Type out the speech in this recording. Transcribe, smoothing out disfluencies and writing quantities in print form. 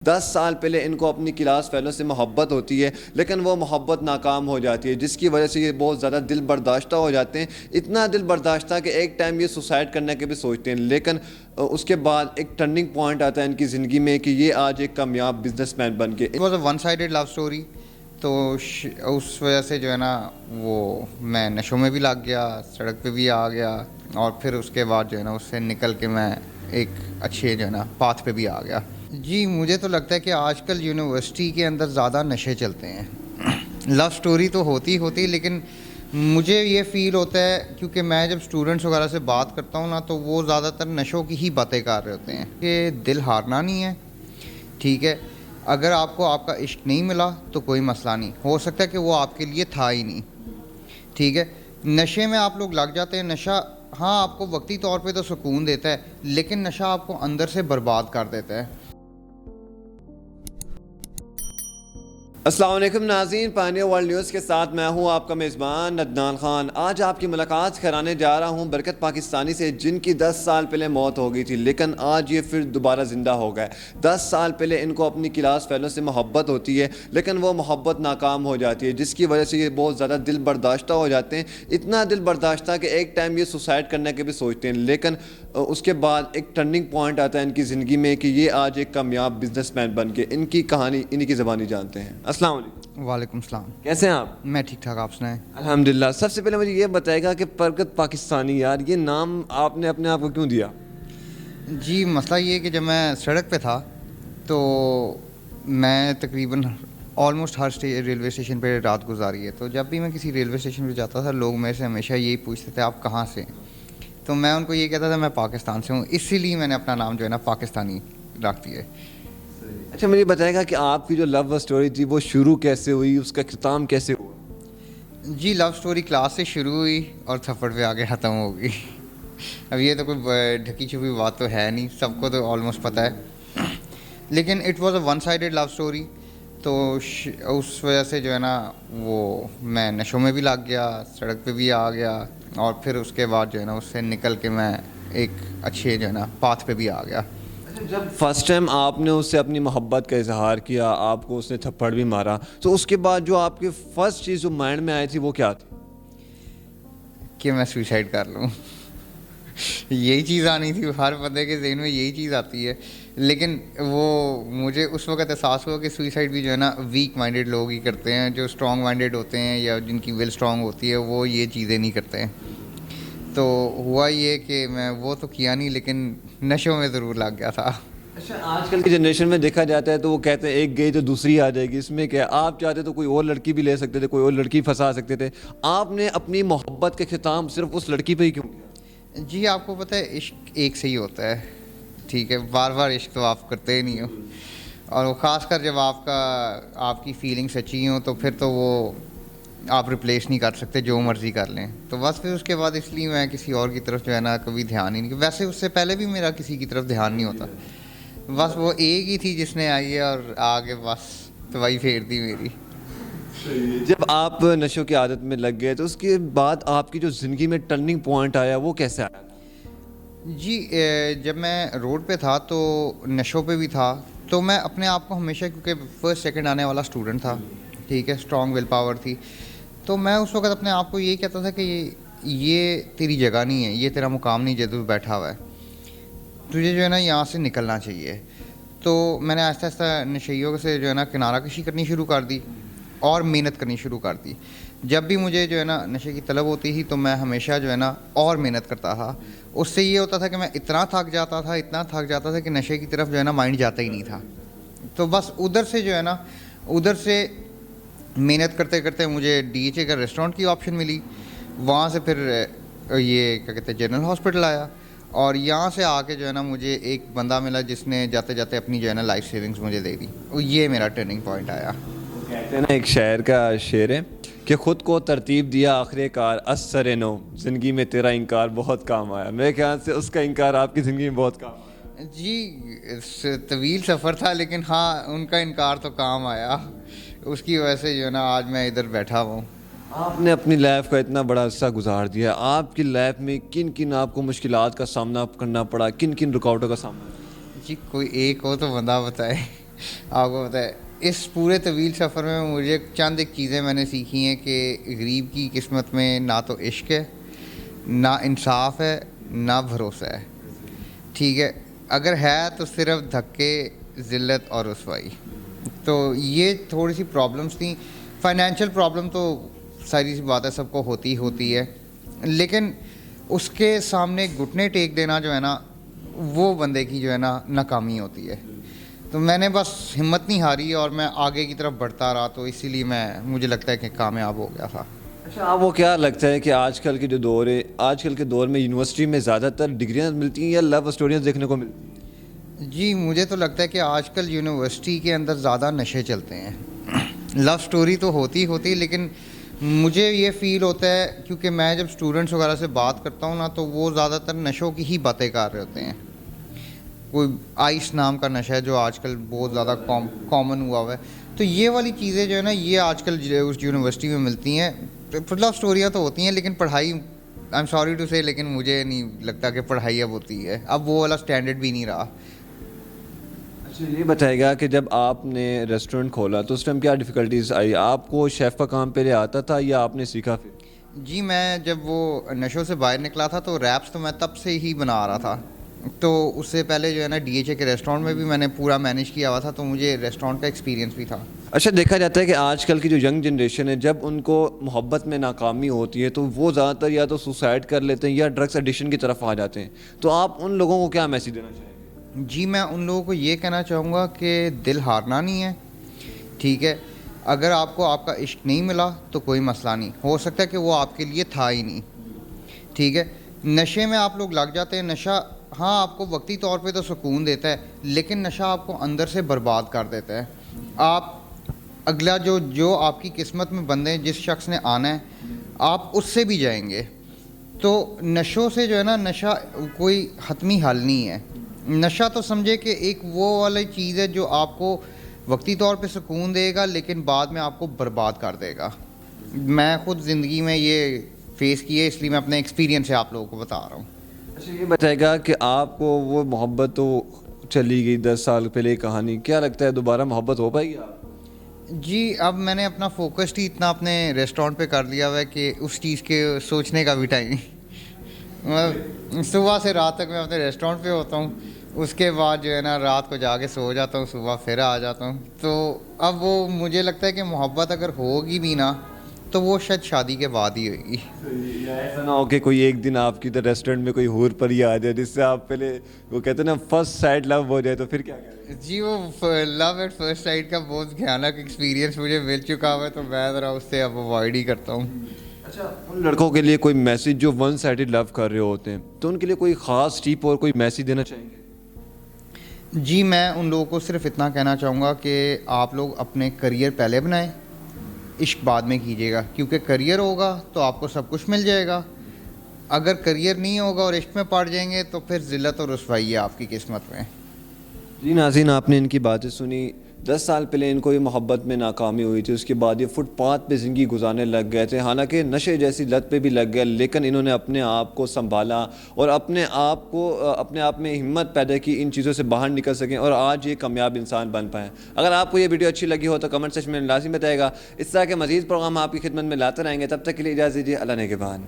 10 سال پہلے ان کو اپنی کلاس فیلو سے محبت ہوتی ہے، لیکن وہ محبت ناکام ہو جاتی ہے، جس کی وجہ سے یہ بہت زیادہ دل برداشتہ ہو جاتے ہیں، اتنا دل برداشتہ کہ ایک ٹائم یہ سوسائڈ کرنے کے بھی سوچتے ہیں، لیکن اس کے بعد ایک ٹرننگ پوائنٹ آتا ہے ان کی زندگی میں کہ یہ آج ایک کامیاب بزنس مین بن کے. It was a one sided love story. تو اس وجہ سے جو ہے نا وہ میں نشوں میں بھی لگ گیا، سڑک پہ بھی آ گیا، اور پھر اس کے بعد جو ہے نا اس سے نکل کے میں ایک اچھے جو ہے نا پاتھ پہ بھی آ گیا. جی مجھے تو لگتا ہے کہ آج کل یونیورسٹی کے اندر زیادہ نشے چلتے ہیں. لو اسٹوری تو ہوتی لیکن مجھے یہ فیل ہوتا ہے کیونکہ میں جب اسٹوڈنٹس وغیرہ سے بات کرتا ہوں نا تو وہ زیادہ تر نشوں کی ہی باتیں کر رہے ہوتے ہیں کہ دل ہارنا نہیں ہے. ٹھیک ہے، اگر آپ کو آپ کا عشق نہیں ملا تو کوئی مسئلہ نہیں، ہو سکتا ہے کہ وہ آپ کے لیے تھا ہی نہیں. ٹھیک ہے، نشے میں آپ لوگ لگ جاتے ہیں. نشہ ہاں آپ کو وقتی طور پہ تو سکون دیتا ہے، لیکن نشہ آپ کو اندر سے برباد کر دیتا ہے. السلام علیکم ناظرین، پائنیئر ورلڈ نیوز کے ساتھ میں ہوں آپ کا میزبان عدنان خان. آج آپ کی ملاقات کرانے جا رہا ہوں برکت پاکستانی سے، جن کی 10 سال پہلے موت ہو گئی تھی، لیکن آج یہ پھر دوبارہ زندہ ہو گئے. 10 سال پہلے ان کو اپنی کلاس فیلو سے محبت ہوتی ہے، لیکن وہ محبت ناکام ہو جاتی ہے، جس کی وجہ سے یہ بہت زیادہ دل برداشتہ ہو جاتے ہیں، اتنا دل برداشتہ کہ ایک ٹائم یہ سوسائڈ کرنے کے بھی سوچتے ہیں، لیکن اس کے بعد ایک ٹرننگ پوائنٹ آتا ہے ان کی زندگی میں کہ یہ آج ایک کامیاب بزنس مین بن کے. ان کی کہانی انہی کی زبانی جانتے ہیں. السلام علیکم. وعلیکم السلام. کیسے ہیں آپ؟ میں ٹھیک ٹھاک، آپ سنائیں؟ الحمدللہ. سب سے پہلے مجھے یہ بتائے گا کہ برکت پاکستانی، یار یہ نام آپ نے اپنے آپ کو کیوں دیا؟ جی مسئلہ یہ کہ جب میں سڑک پہ تھا تو میں تقریباً آلموسٹ ہر ریلوے اسٹیشن پہ رات گزاری ہے. تو جب بھی میں کسی ریلوے اسٹیشن پہ جاتا تھا لوگ میرے سے ہمیشہ یہی پوچھتے تھے آپ کہاں سے ہیں. تو میں ان کو یہ کہتا تھا میں پاکستان سے ہوں، اسی لیے میں نے اپنا نام جو ہے نا پاکستانی رکھ دیا. اچھا مجھے بتائے گا کہ آپ کی جو لو اسٹوری تھی وہ شروع کیسے ہوئی، اس کا اختتام کیسے ہوا؟ جی لو اسٹوری کلاس سے شروع ہوئی اور تھپڑ پہ آگے ختم ہو گئی. اب یہ تو کوئی ڈھکی چھپی بات تو ہے نہیں، سب کو تو آلموسٹ پتہ ہے. لیکن it was a one sided love story. تو اس وجہ سے جو ہے نا وہ میں نشوں میں بھی لگ گیا، سڑک پہ بھی آ گیا، اور پھر اس کے بعد جو ہے نا اس سے نکل کے میں ایک اچھے جو ہے نا پاتھ پہ بھی آ گیا. جب فرسٹ ٹائم آپ نے اس سے اپنی محبت کا اظہار کیا، آپ کو اس نے تھپڑ بھی مارا، تو اس کے بعد جو آپ کی فرسٹ چیز جو مائنڈ میں آئی تھی وہ کیا تھی؟ کہ میں سوئسائڈ کر لوں. یہی چیز آنی تھی، ہر بندے کے ذہن میں یہی چیز آتی ہے. لیکن وہ مجھے اس وقت احساس ہوا کہ سوئسائڈ بھی جو ہے نا ویک مائنڈیڈ لوگ ہی کرتے ہیں. جو اسٹرانگ مائنڈیڈ ہوتے ہیں یا جن کی ول اسٹرانگ ہوتی ہے وہ یہ چیزیں نہیں کرتے ہیں. تو ہوا یہ کہ میں وہ تو کیا نہیں، لیکن نشوں میں ضرور لگ گیا تھا. اچھا آج کل کی جنریشن میں دیکھا جاتا ہے تو وہ کہتے ہیں ایک گئی تو دوسری آ جائے گی. اس میں کیا آپ چاہتے تو کوئی اور لڑکی بھی لے سکتے تھے، کوئی اور لڑکی پھنسا سکتے تھے، آپ نے اپنی محبت کے ختام صرف اس لڑکی پہ ہی کیوں کیا؟ جی آپ کو پتہ ہے عشق ایک سے ہی ہوتا ہے. ٹھیک ہے، بار بار عشق تو آپ کرتے ہی نہیں ہو، اور وہ خاص کر جب آپ کی فیلنگ سچی ہوں تو پھر تو وہ آپ ریپلیس نہیں کر سکتے، جو مرضی کر لیں. تو بس پھر اس کے بعد اس لیے میں کسی اور کی طرف جو ہے نا کبھی دھیان ہی نہیں. ویسے اس سے پہلے بھی میرا کسی کی طرف دھیان نہیں ہوتا، بس وہ ایک ہی تھی جس نے آئی ہے اور آگے بس تباہی پھیر دی میری. جب آپ نشوں کی عادت میں لگ گئے تو اس کے بعد آپ کی جو زندگی میں ٹرننگ پوائنٹ آیا وہ کیسے آیا؟ جی جب میں روڈ پہ تھا تو نشوں پہ بھی تھا، تو میں اپنے آپ کو ہمیشہ، کیونکہ فرسٹ سیکنڈ آنے والا اسٹوڈنٹ تھا، ٹھیک ہے، اسٹرانگ ول پاور تھی، تو میں اس وقت اپنے آپ کو یہی کہتا تھا کہ یہ تیری جگہ نہیں ہے، یہ تیرا مقام نہیں جدو بیٹھا ہوا ہے، تجھے جو ہے نا یہاں سے نکلنا چاہیے. تو میں نے آہستہ آہستہ نشیوں سے جو ہے نا کنارہ کشی کرنی شروع کر دی اور محنت کرنی شروع کر دی. جب بھی مجھے جو ہے نا نشے کی طلب ہوتی تھی تو میں ہمیشہ جو ہے نا اور محنت کرتا تھا. اس سے یہ ہوتا تھا کہ میں اتنا تھک جاتا تھا کہ نشے کی طرف جو ہے نا مائنڈ جاتا ہی نہیں تھا. تو بس ادھر سے جو ہے نا محنت کرتے کرتے مجھے ڈی ایچ اے کا ریسٹورنٹ کی آپشن ملی. وہاں سے پھر یہ کیا کہتے ہیں جنرل ہاسپٹل آیا، اور یہاں سے آ کے جو ہے نا مجھے ایک بندہ ملا جس نے جاتے جاتے اپنی جو ہے نا لائف سیونگز مجھے دے دی. یہ میرا ٹرننگ پوائنٹ آیا. کہتے ہیں نا ایک شاعر کا شعر ہے کہ خود کو ترتیب دیا آخر کار اثر نو، زندگی میں تیرا انکار بہت کام آیا. میرے خیال سے اس کا انکار آپ کی زندگی میں بہت کام آیا. جی طویل سفر تھا، لیکن ہاں ان کا انکار تو کام آیا. اس کی وجہ سے جو ہے نا آج میں ادھر بیٹھا ہوں. آپ نے اپنی لائف کا اتنا بڑا حصہ گزار دیا، آپ کی لائف میں کن کن آپ کو مشکلات کا سامنا کرنا پڑا، کن کن رکاوٹوں کا سامنا؟ جی کوئی ایک ہو تو بندہ بتائے. آپ کو پتہ ہے اس پورے طویل سفر میں مجھے چند ایک چیزیں میں نے سیکھی ہیں کہ غریب کی قسمت میں نہ تو عشق ہے، نہ انصاف ہے، نہ بھروسہ ہے. ٹھیک ہے، اگر ہے تو صرف دھکے، ذلت اور رسوائی. تو یہ تھوڑی سی پرابلمس تھیں. فائنینشیل پرابلم تو ساری سی بات ہے، سب کو ہوتی ہے، لیکن اس کے سامنے گھٹنے ٹیک دینا جو ہے نا، وہ بندے کی جو ہے نا ناکامی ہوتی ہے. تو میں نے بس ہمت نہیں ہاری اور میں آگے کی طرف بڑھتا رہا، تو اسی لیے مجھے لگتا ہے کہ کامیاب ہو گیا تھا. اچھا، آپ کو کیا لگتا ہے کہ آج کل کے جو دور ہے، آج کل کے دور میں یونیورسٹی میں زیادہ تر ڈگریاں ملتی ہیں یا لو اسٹوریاں دیکھنے کو ملتی ہیں؟ جی مجھے تو لگتا ہے کہ آج کل یونیورسٹی کے اندر زیادہ نشے چلتے ہیں. لو اسٹوری تو ہوتی لیکن مجھے یہ فیل ہوتا ہے، کیونکہ میں جب اسٹوڈنٹس وغیرہ سے بات کرتا ہوں نا، تو وہ زیادہ تر نشوں کی ہی باتیں کر رہے ہوتے ہیں. کوئی آئس نام کا نشہ ہے جو آج کل بہت زیادہ کامن ہوا ہے. تو یہ والی چیزیں جو ہے نا، یہ آج کل اس یونیورسٹی میں ملتی ہیں. لو اسٹوریاں تو ہوتی ہیں لیکن پڑھائی، آئی ایم سوری ٹو سے، لیکن مجھے نہیں لگتا کہ پڑھائی اب ہوتی ہے. اب وہ والا اسٹینڈرڈ بھی نہیں رہا. اچھا، یہ بتائے گا کہ جب آپ نے ریسٹورینٹ کھولا تو اس ٹائم کیا ڈیفیکلٹیز آئی؟ آپ کو شیف کا کام پہلے آتا تھا یا آپ نے سیکھا پھر؟ جی میں جب وہ نشوں سے باہر نکلا تھا تو ریپس تو میں تب سے ہی بنا رہا تھا. تو اس سے پہلے جو ہے نا DHA کے ریسٹورینٹ میں بھی میں نے پورا مینیج کیا ہوا تھا، تو مجھے ریسٹورینٹ کا ایکسپیرینس بھی تھا. اچھا، دیکھا جاتا ہے کہ آج کل کی جو ینگ جنریشن ہے، جب ان کو محبت میں ناکامی ہوتی ہے تو وہ زیادہ تر یا تو سوسائڈ کر لیتے ہیں یا ڈرگس ایڈکشن کی طرف آ جاتے ہیں. تو آپ ان لوگوں کو کیا میسیج دینا چاہیں گے؟ جی میں ان لوگوں کو یہ کہنا چاہوں گا کہ دل ہارنا نہیں ہے. ٹھیک ہے، اگر آپ کو آپ کا عشق نہیں ملا تو کوئی مسئلہ نہیں، ہو سکتا ہے کہ وہ آپ کے لیے تھا ہی نہیں. ٹھیک ہے، نشے میں آپ لوگ لگ جاتے ہیں. نشہ ہاں آپ کو وقتی طور پہ تو سکون دیتا ہے، لیکن نشہ آپ کو اندر سے برباد کر دیتا ہے. آپ اگلا جو آپ کی قسمت میں بندے جس شخص نے آنا ہے، آپ اس سے بھی جائیں گے. تو نشوں سے جو ہے نا، نشہ کوئی حتمی حل نہیں ہے. نشہ تو سمجھے کہ ایک وہ والی چیز ہے جو آپ کو وقتی طور پہ سکون دے گا لیکن بعد میں آپ کو برباد کر دے گا. میں خود زندگی میں یہ فیس کیے، اس لیے میں اپنے ایکسپیرینس سے آپ لوگوں کو بتا رہا ہوں. اچھا، یہ بتائے گا کہ آپ کو وہ محبت تو چلی گئی 10 سال پہلے کہانی، کیا لگتا ہے دوبارہ محبت ہو پائے گی آپ؟ جی اب میں نے اپنا فوکس ہی اتنا اپنے ریسٹورینٹ پہ کر لیا ہوا ہے کہ اس چیز کے سوچنے کا بھی ٹائم صبح سے رات تک میں اپنے ریسٹورینٹ پہ ہوتا ہوں. اس کے بعد جو ہے نا رات کو جا کے سو جاتا ہوں، صبح پھر آ جاتا ہوں. تو اب وہ مجھے لگتا ہے کہ محبت اگر ہوگی بھی نا تو وہ شاید شادی کے بعد ہی ہوئے گی. ایسا نہ ہو کہ کوئی ایک دن آپ کی ریسٹورینٹ میں کوئی حور پری آ جائے جس سے آپ پہلے وہ کہتے ہیں نا فرسٹ سائٹ لو ہو جائے، تو پھر کیا کریں؟ جی وہ لو ایٹ فرسٹ سائٹ کا بہت بھیانک ایکسپیرینس مجھے مل چکا ہوا ہے، تو میں ذرا اس سے اب اوائڈ ہی کرتا ہوں. اچھا، ان لڑکوں کے لیے کوئی میسیج جو ون سائڈڈ لو کر رہے ہوتے ہیں، تو ان کے لیے کوئی خاص ٹپ اور کوئی میسیج دینا چاہیں گے؟ جی میں ان لوگوں کو صرف اتنا کہنا چاہوں گا کہ آپ لوگ اپنے کریئر پہلے بنائیں، عشق بعد میں کیجیے گا. کیونکہ کریئر ہوگا تو آپ کو سب کچھ مل جائے گا. اگر کریئر نہیں ہوگا اور عشق میں پڑ جائیں گے تو پھر ذلت اور رسوائی ہے آپ کی قسمت میں. جی ناظرین، آپ نے ان کی باتیں سنی. 10 سال پہلے ان کو یہ محبت میں ناکامی ہوئی تھی، اس کے بعد یہ فٹ پاتھ پہ زندگی گزارنے لگ گئے تھے. حالانکہ نشے جیسی لت پہ بھی لگ گئے، لیکن انہوں نے اپنے آپ کو سنبھالا اور اپنے آپ میں ہمت پیدا کی ان چیزوں سے باہر نکل سکیں اور آج یہ کامیاب انسان بن پائیں. اگر آپ کو یہ ویڈیو اچھی لگی ہو تو کمنٹ سیکشن میں لازمی بتائے گا. اس طرح کے مزید پروگرام آپ کی خدمت میں لاتے رہیں گے. تب تک کے لیے اجازت دیجیے. اللہ نگہبان.